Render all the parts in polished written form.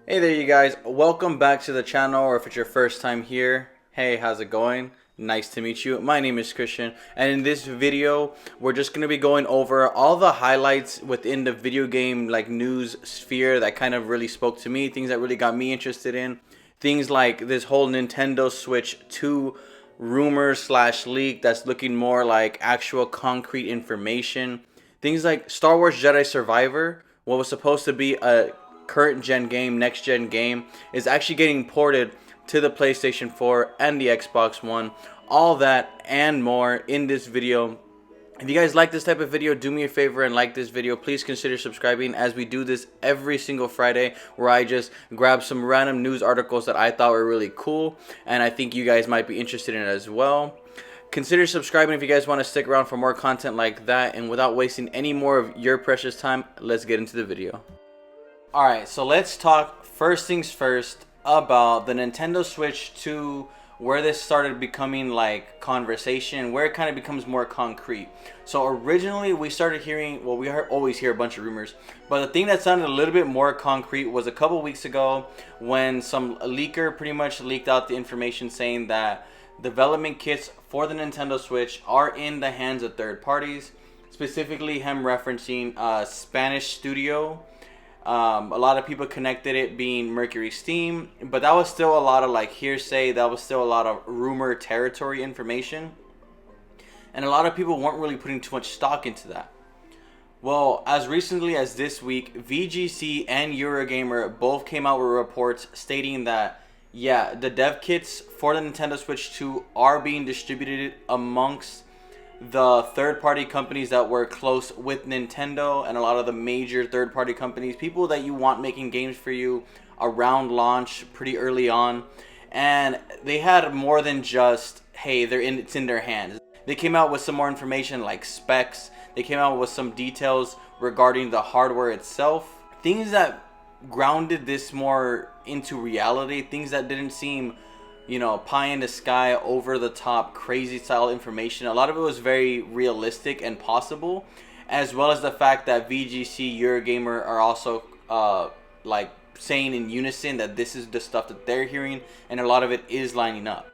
Hey there you guys, welcome back to the channel, or if it's your first time here, hey, how's it going? Nice to meet you. My name is Christian, and in this video we're just going to be going over all the highlights within the video game news sphere that kind of really spoke to me, things that really got me interested in, things like this whole Nintendo Switch 2 rumor slash leak that's looking more like actual concrete information, things like Star Wars Jedi Survivor, what was supposed to be a current gen game, next gen game, is actually getting ported to the PlayStation 4 and the Xbox One. All that and more in this video. If you guys like this type of video, do me a favor and like this video. Please consider subscribing, as we do this every single Friday, where I just grab some random news articles that I thought were really cool and I think you guys might be interested in it as well. Consider subscribing if you guys want to stick around for more content like that. And without wasting any more of your precious time, let's get into the video. Alright, so let's talk first things first about the Nintendo Switch 2, where this started becoming like conversation, where it kind of becomes more concrete. So originally we started hearing, well, always hear a bunch of rumors, but the thing that sounded a little bit more concrete was a couple weeks ago when some leaker pretty much leaked out the information saying that development kits for the Nintendo Switch are in the hands of third parties, specifically him referencing a Spanish studio. A lot of people connected it being Mercury Steam, but that was still a lot of like hearsay. That was still a lot of rumor territory information, and a lot of people weren't really putting too much stock into that. Well, as recently as this week, VGC and Eurogamer both came out with reports stating that, yeah, the dev kits for the Nintendo Switch 2 are being distributed amongst the third-party companies that were close with Nintendo, and a lot of the major third-party companies, people that you want making games for you around launch pretty early on. And they had more than just, hey, it's in their hands. They came out with some more information like specs. They came out with some details regarding the hardware itself, things that grounded this more into reality, things that didn't seem, you know, pie in the sky, over the top, crazy style information. A lot of it was very realistic and possible, as well as the fact that VGC, Eurogamer are also like saying in unison that this is the stuff that they're hearing, and a lot of it is lining up.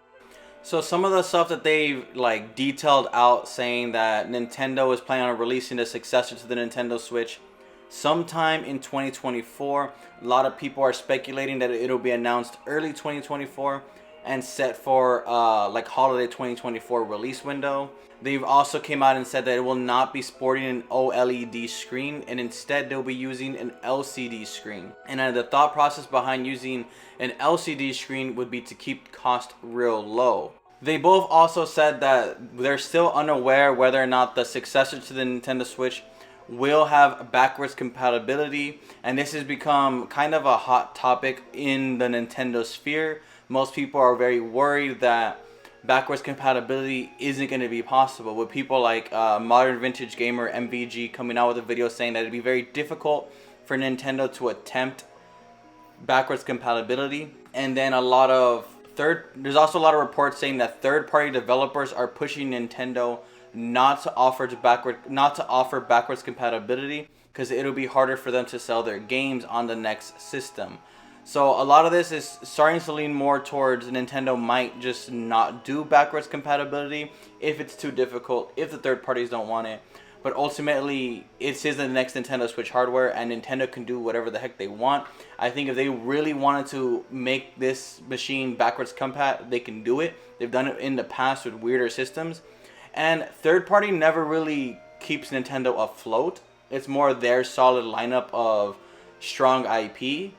So some of the stuff that they've like detailed out, saying that Nintendo is planning on releasing the successor to the Nintendo Switch sometime in 2024. A lot of people are speculating that it'll be announced early 2024 and set for like holiday 2024 release window. They've also came out and said that it will not be sporting an OLED screen, and instead they'll be using an LCD screen. And the thought process behind using an LCD screen would be to keep cost real low. They both also said that they're still unaware whether or not the successor to the Nintendo Switch will have backwards compatibility, and this has become kind of a hot topic in the Nintendo sphere. Most people are very worried that backwards compatibility isn't going to be possible, with people like Modern Vintage Gamer MVG coming out with a video saying that it'd be very difficult for Nintendo to attempt backwards compatibility. And then there's also a lot of reports saying that third-party developers are pushing Nintendo not to offer backwards compatibility, because it'll be harder for them to sell their games on the next system. So a lot of this is starting to lean more towards Nintendo might just not do backwards compatibility if it's too difficult, if the third parties don't want it. But ultimately, it is the next Nintendo Switch hardware, and Nintendo can do whatever the heck they want. I think if they really wanted to make this machine backwards compat, they can do it. They've done it in the past with weirder systems. And third party never really keeps Nintendo afloat. It's more their solid lineup of strong IP.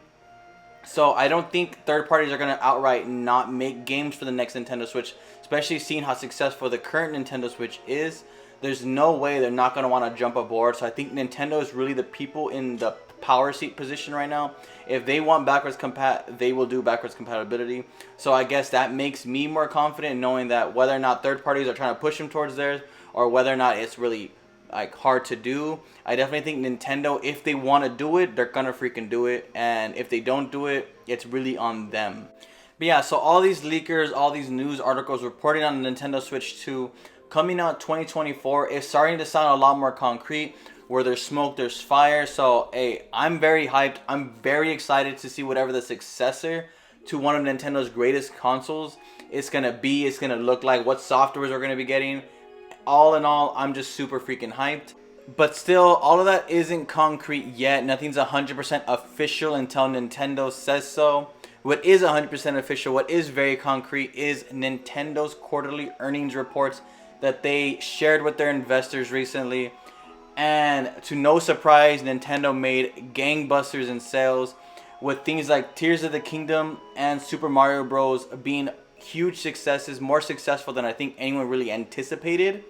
So I don't think third parties are going to outright not make games for the next Nintendo Switch, especially seeing how successful the current Nintendo Switch is. There's no way they're not going to want to jump aboard. So I think Nintendo is really the people in the power seat position right now. If they want backwards compat, they will do backwards compatibility. So I guess that makes me more confident knowing that whether or not third parties are trying to push them towards theirs, or whether or not it's really like hard to do, I definitely think Nintendo, if they want to do it, they're gonna freaking do it, and if they don't do it, it's really on them. But yeah, so all these leakers, all these news articles reporting on the Nintendo Switch 2 coming out 2024 is starting to sound a lot more concrete, Where there's smoke, there's fire. So, hey, I'm very hyped. I'm very excited to see whatever the successor to one of Nintendo's greatest consoles it's going to be. It's going to look like, what softwares we're going to be getting. All in all, I'm just super freaking hyped. But still, all of that isn't concrete yet. Nothing's 100% official until Nintendo says so. What is 100% official, what is very concrete, is Nintendo's quarterly earnings reports that they shared with their investors recently. And to no surprise, Nintendo made gangbusters in sales, with things like Tears of the Kingdom and Super Mario Bros. Being huge successes, more successful than I think anyone really anticipated.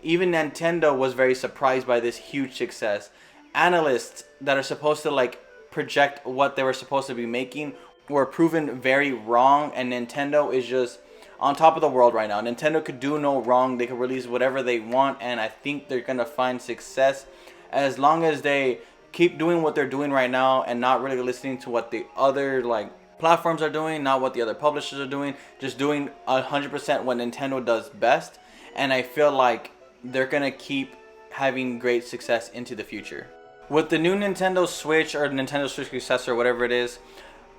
Even Nintendo was very surprised by this huge success. Analysts that are supposed to like project what they were supposed to be making were proven very wrong, and Nintendo is just on top of the world right now. Nintendo could do no wrong. They could release whatever they want, and I think they're gonna find success as long as they keep doing what they're doing right now and not really listening to what the other like platforms are doing, not what the other publishers are doing, just doing 100% what Nintendo does best. And I feel like they're gonna keep having great success into the future. With the new Nintendo Switch, or Nintendo Switch successor, whatever it is,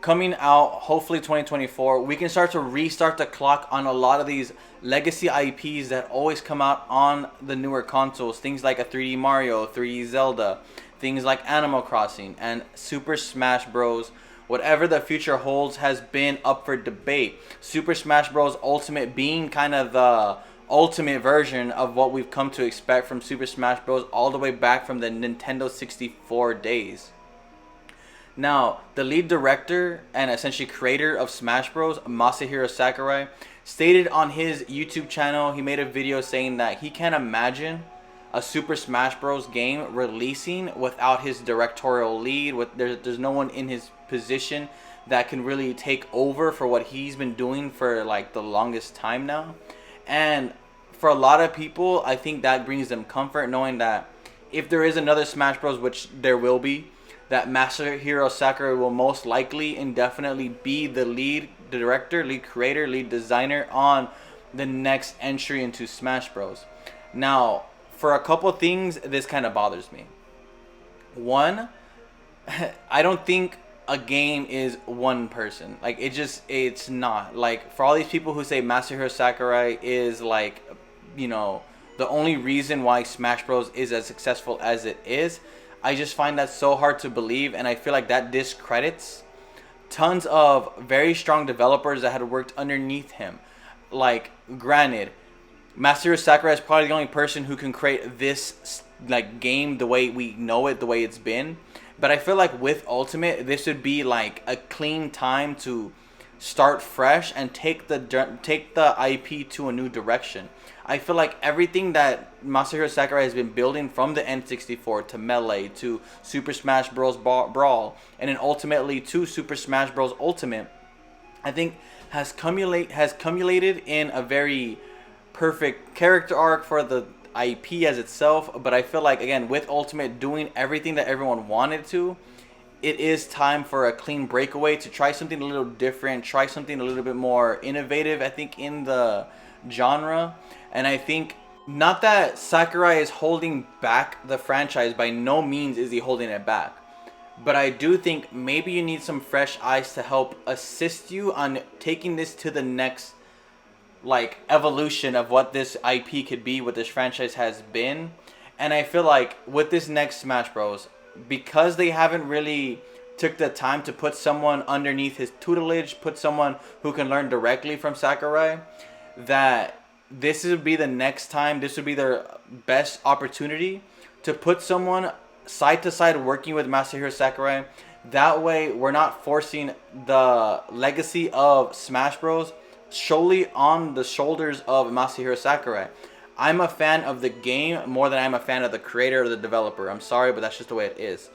coming out hopefully 2024, we can start to restart the clock on a lot of these legacy IPs that always come out on the newer consoles. Things like a 3D Mario, 3D Zelda, things like Animal Crossing, and Super Smash Bros. Whatever the future holds has been up for debate. Super Smash Bros. Ultimate being kind of the ultimate version of what we've come to expect from Super Smash Bros. All the way back from the Nintendo 64 days. Now, the lead director and essentially creator of Smash Bros., Masahiro Sakurai, stated on his YouTube channel, he made a video saying that he can't imagine a Super Smash Bros. Game releasing without his directorial lead. There's no one in his position that can really take over for what he's been doing for like the longest time now. And for a lot of people, I think that brings them comfort, knowing that if there is another Smash Bros., which there will be, that Masahiro Sakurai will most likely indefinitely be the lead director, lead creator, lead designer on the next entry into Smash Bros. Now, for a couple things, this kind of bothers me. One, I don't think a game is one person. Like, it's not. Like, for all these people who say Masahiro Sakurai is like, you know, the only reason why Smash Bros. Is as successful as it is, I just find that so hard to believe, and I feel like that discredits tons of very strong developers that had worked underneath him. Like, granted, Masahiro Sakurai is probably the only person who can create this like game the way we know it, the way it's been. But I feel like with Ultimate, this would be like a clean time to start fresh and take the IP to a new direction. I feel like everything that Masahiro Sakurai has been building, from the N64 to Melee to Super Smash Bros. Brawl, and then ultimately to Super Smash Bros. Ultimate, I think has cumulated in a very perfect character arc for the IP as itself. But I feel like, again, with Ultimate doing everything that everyone wanted to, it is time for a clean breakaway to try something a little different, try something a little bit more innovative, I think, in the genre. And I think, not that Sakurai is holding back the franchise, by no means is he holding it back, but I do think maybe you need some fresh eyes to help assist you on taking this to the next like evolution of what this IP could be, what this franchise has been. And I feel like with this next Smash Bros., because they haven't really took the time to put someone underneath his tutelage, put someone who can learn directly from Sakurai, that this would be the next time, this would be their best opportunity to put someone side to side working with Masahiro Sakurai. That way, we're not forcing the legacy of Smash Bros. Solely on the shoulders of Masahiro Sakurai. I'm a fan of the game more than I'm a fan of the creator or the developer. I'm sorry, but that's just the way it is.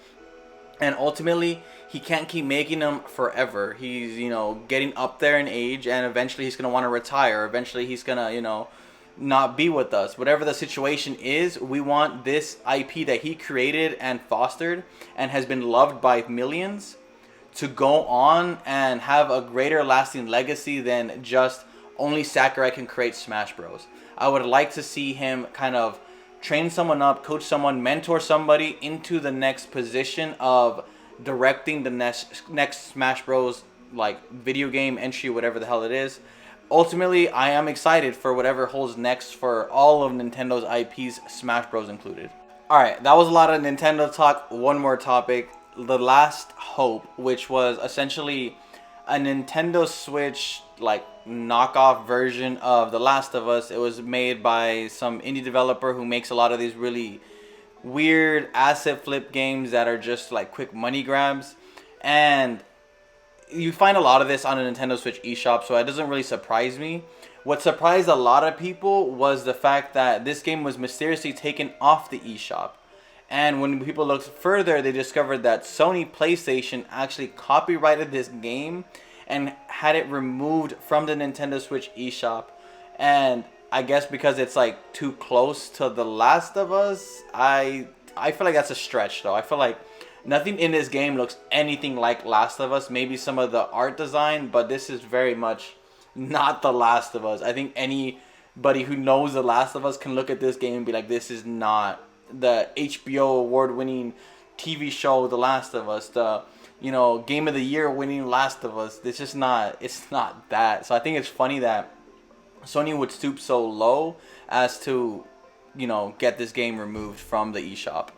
And ultimately, he can't keep making them forever. He's, you know, getting up there in age, and eventually he's going to want to retire. Eventually he's going to, you know, not be with us. Whatever the situation is, we want this IP that he created and fostered and has been loved by millions to go on and have a greater lasting legacy than just only Sakurai can create Smash Bros. I would like to see him kind of train someone up, coach someone, mentor somebody into the next position of directing the next Smash Bros. Like video game entry, whatever the hell it is. Ultimately, I am excited for whatever holds next for all of Nintendo's IPs, Smash Bros. Included. Alright, that was a lot of Nintendo talk. One more topic. The Last Hope, which was essentially a Nintendo Switch like knockoff version of The Last of Us. It was made by some indie developer who makes a lot of these really weird asset flip games that are just like quick money grabs. And you find a lot of this on a Nintendo Switch eShop, so it doesn't really surprise me. What surprised a lot of people was the fact that this game was mysteriously taken off the eShop. And when people looked further, they discovered that Sony PlayStation actually copyrighted this game and had it removed from the Nintendo Switch eShop. And I guess because it's like too close to The Last of Us, I feel like that's a stretch though. I feel like nothing in this game looks anything like Last of Us. Maybe some of the art design, but this is very much not The Last of Us. I think anybody who knows The Last of Us can look at this game and be like, this is not the HBO award-winning TV show The Last of Us, the Game of the Year winning Last of Us. It's not that. So I think it's funny that Sony would stoop so low as to get this game removed from the eShop.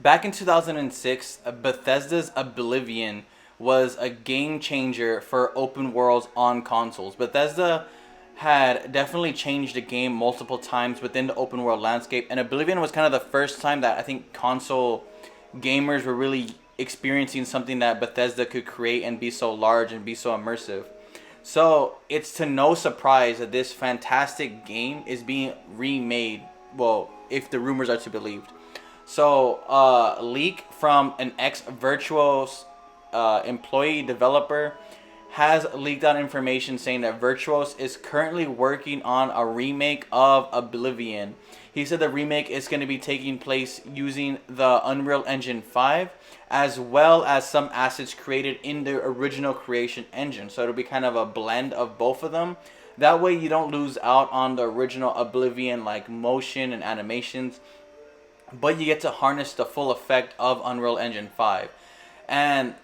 Back in 2006, Bethesda's Oblivion was a game changer for open worlds on consoles. Bethesda had definitely changed the game multiple times within the open world landscape, and Oblivion was kind of the first time that I think console gamers were really experiencing something that Bethesda could create and be so large and be so immersive. So it's to no surprise that this fantastic game is being remade, well, if the rumors are to be believed. So a leak from an ex-Virtuos employee developer has leaked out information saying that Virtuos is currently working on a remake of Oblivion. He said the remake is going to be taking place using the Unreal Engine 5 as well as some assets created in the original creation engine. So it'll be kind of a blend of both of them. That way you don't lose out on the original Oblivion like motion and animations, but you get to harness the full effect of Unreal Engine 5. And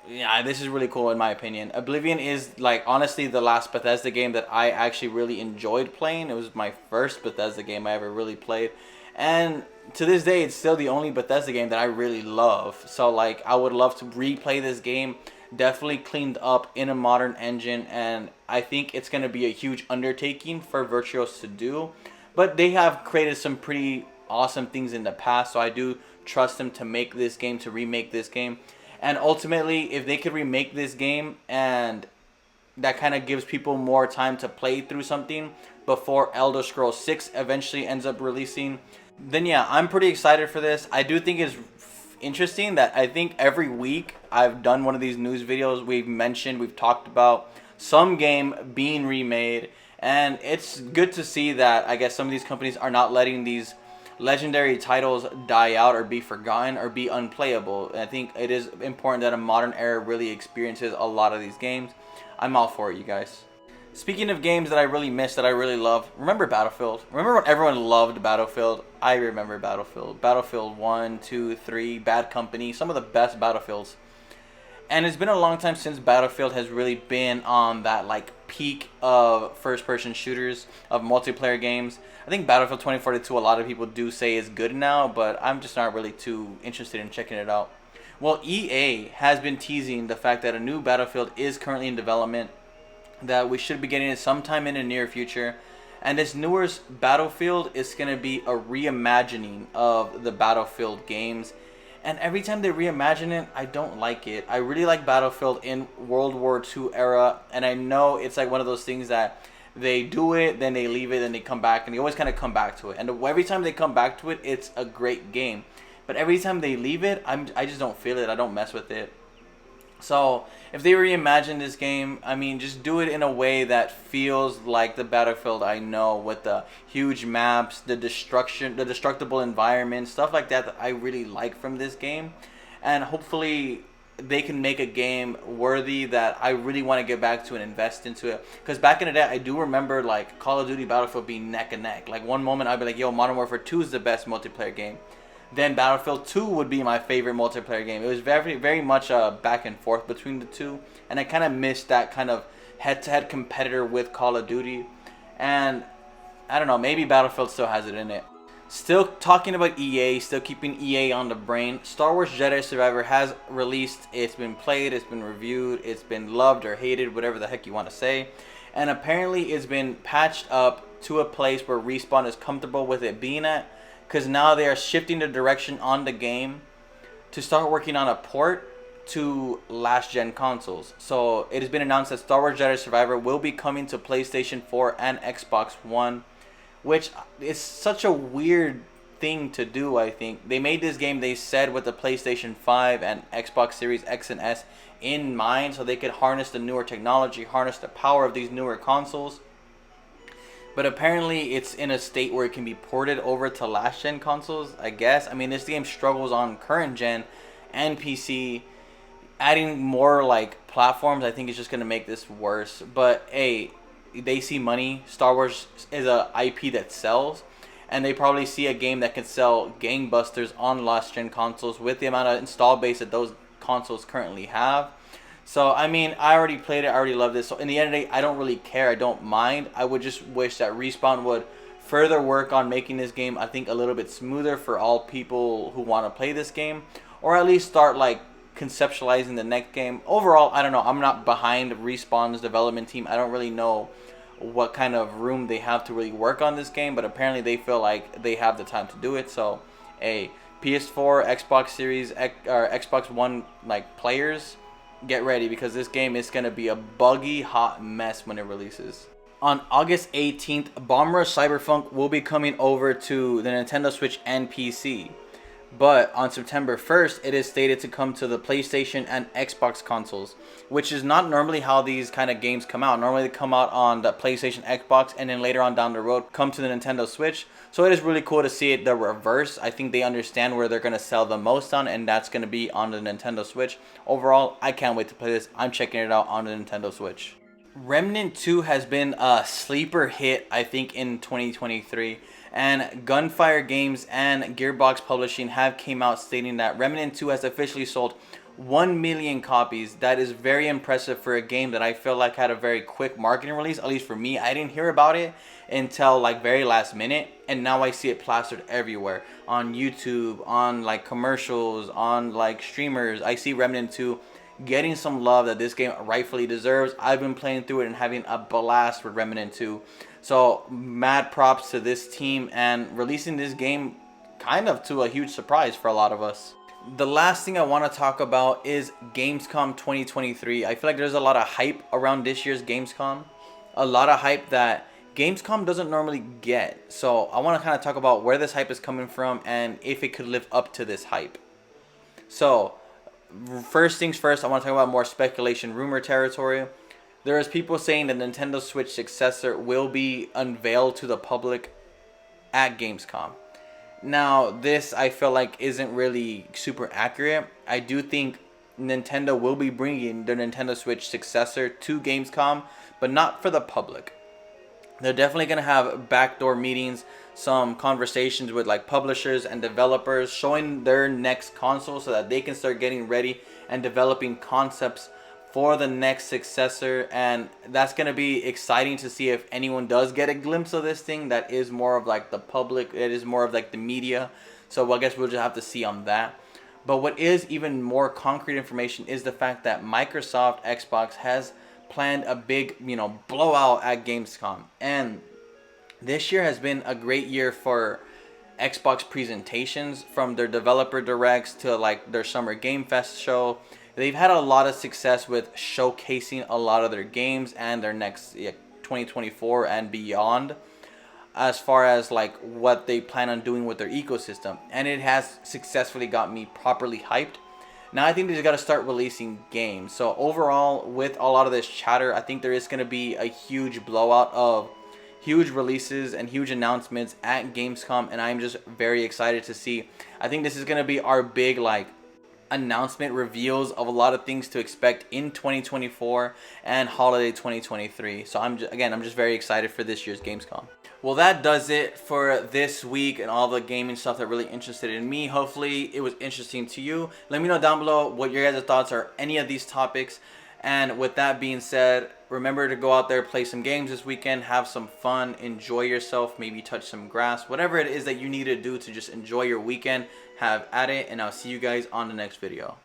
yeah, this is really cool in my opinion. Oblivion is like honestly the last Bethesda game that I actually really enjoyed playing. It was my first Bethesda game I ever really played. And to this day, it's still the only Bethesda game that I really love. So like I would love to replay this game, definitely cleaned up in a modern engine, and I think it's going to be a huge undertaking for Virtuos to do. But they have created some pretty awesome things in the past, so I do trust them to make this game, to remake this game. And ultimately, if they could remake this game and that kind of gives people more time to play through something before Elder Scrolls 6 eventually ends up releasing, then yeah, I'm pretty excited for this. I do think it's interesting that I think every week I've done one of these news videos. We've talked about some game being remade, and it's good to see that I guess some of these companies are not letting these legendary titles die out or be forgotten or be unplayable. And I think it is important that a modern era really experiences a lot of these games. I'm all for it, you guys. Speaking of games that I really miss, that I really love, remember Battlefield? Remember when everyone loved Battlefield? I remember Battlefield. Battlefield 1, 2, 3, Bad Company, some of the best Battlefields. And it's been a long time since Battlefield has really been on that like peak of first-person shooters, of multiplayer games. I think Battlefield 2042, a lot of people do say is good now, but I'm just not really too interested in checking it out. Well, EA has been teasing the fact that a new Battlefield is currently in development, that we should be getting it sometime in the near future. And this newest Battlefield is going to be a reimagining of the Battlefield games. And every time they reimagine it, I don't like it. I really like Battlefield in World War II era. And I know it's like one of those things that they do it, then they leave it, then they come back. And they always kind of come back to it. And every time they come back to it, it's a great game. But every time they leave it, I just don't feel it. I don't mess with it. So if they reimagine this game, I mean, just do it in a way that feels like the Battlefield I know, with the huge maps, the destructible environment, stuff like that I really like from this game. And hopefully they can make a game worthy that I really want to get back to and invest into it. Because back in the day, I do remember like Call of Duty Battlefield being neck and neck. Like one moment I'd be like, yo, Modern Warfare 2 is the best multiplayer game. Then Battlefield 2 would be my favorite multiplayer game. It was very much back and forth between the two. And I kind of missed that kind of head-to-head competitor with Call of Duty. And I don't know, maybe Battlefield still has it in it. Still talking about EA, still keeping EA on the brain. Star Wars Jedi Survivor has released. It's been played, it's been reviewed, it's been loved or hated, whatever the heck you want to say. And apparently it's been patched up to a place where Respawn is comfortable with it being at. Because now they are shifting the direction on the game to start working on a port to last gen consoles. So it has been announced that Star Wars Jedi Survivor will be coming to PlayStation 4 and Xbox One. Which is such a weird thing to do, I think. They made this game, they said, with the PlayStation 5 and Xbox Series X and S in mind, so they could harness the newer technology, harness the power of these newer consoles. But apparently it's in a state where it can be ported over to last gen consoles, I guess. I mean, this game struggles on current gen and PC. Adding more like platforms, I think, is just going to make this worse. But hey, they see money. Star Wars is a IP that sells, and they probably see a game that can sell gangbusters on last gen consoles with the amount of install base that those consoles currently have. So I mean, I already played it, I already love this. So in the end of the day, I don't really care, I don't mind. I would just wish that Respawn would further work on making this game, I think, a little bit smoother for all people who want to play this game, or at least start like conceptualizing the next game. Overall, I don't know. I'm not behind Respawn's development team. I don't really know what kind of room they have to really work on this game, but apparently they feel like they have the time to do it. So, PS4, Xbox Series, or Xbox One like players, get ready, because this game is going to be a buggy, hot mess when it releases. On August 18th, Bomber Cyberfunk will be coming over to the Nintendo Switch and PC. But on September 1st, it is stated to come to the PlayStation and Xbox consoles, which is not normally how these kind of games come out. Normally they come out on the PlayStation, Xbox, and then later on down the road come to the Nintendo Switch. So it is really cool to see it the reverse. I think they understand where they're going to sell the most on, and that's going to be on the Nintendo Switch. Overall, I can't wait to play this. I'm checking it out on the Nintendo Switch. Remnant 2 has been a sleeper hit, I think, in 2023. And Gunfire Games and Gearbox Publishing have came out stating that Remnant 2 has officially sold 1 million copies. That is very impressive for a game that I feel like had a very quick marketing release. At least for me, I didn't hear about it until like very last minute, and now I see it plastered everywhere on YouTube, on like commercials, on like streamers. I see Remnant 2 getting some love that this game rightfully deserves. I've been playing through it and having a blast with Remnant 2. So mad props to this team and releasing this game kind of to a huge surprise for a lot of us. The last thing I want to talk about is Gamescom 2023. I feel like there's a lot of hype around this year's Gamescom. A lot of hype that Gamescom doesn't normally get. So I want to kind of talk about where this hype is coming from and if it could live up to this hype. So first things first, I want to talk about more speculation, rumor territory. There is people saying the Nintendo Switch successor will be unveiled to the public at Gamescom. Now, this I feel like isn't really super accurate. I do think Nintendo will be bringing the Nintendo Switch successor to Gamescom, but not for the public. They're definitely going to have backdoor meetings, some conversations with like publishers and developers showing their next console so that they can start getting ready and developing concepts for the next successor. And that's going to be exciting to see if anyone does get a glimpse of this thing that is more of like the public, it is more of like the media. So I guess we'll just have to see on that. But what is even more concrete information is the fact that Microsoft Xbox has planned a big, blowout at Gamescom. And this year has been a great year for Xbox presentations, from their developer directs to like their Summer Game Fest show. They've had a lot of success with showcasing a lot of their games and their next 2024 and beyond, as far as like what they plan on doing with their ecosystem. And it has successfully got me properly hyped. Now I think they just got to start releasing games. So overall, with a lot of this chatter, I think there is going to be a huge blowout of huge releases and huge announcements at Gamescom, and I'm just very excited to see. I think this is going to be our big like announcement reveals of a lot of things to expect in 2024 and holiday 2023. So I'm just very excited for this year's Gamescom. Well, that does it for this week and all the gaming stuff that really interested in me. Hopefully it was interesting to you. Let me know down below what your guys' thoughts are any of these topics. And with that being said, remember to go out there, play some games this weekend, have some fun, enjoy yourself, maybe touch some grass, whatever it is that you need to do to just enjoy your weekend, have at it, and I'll see you guys on the next video.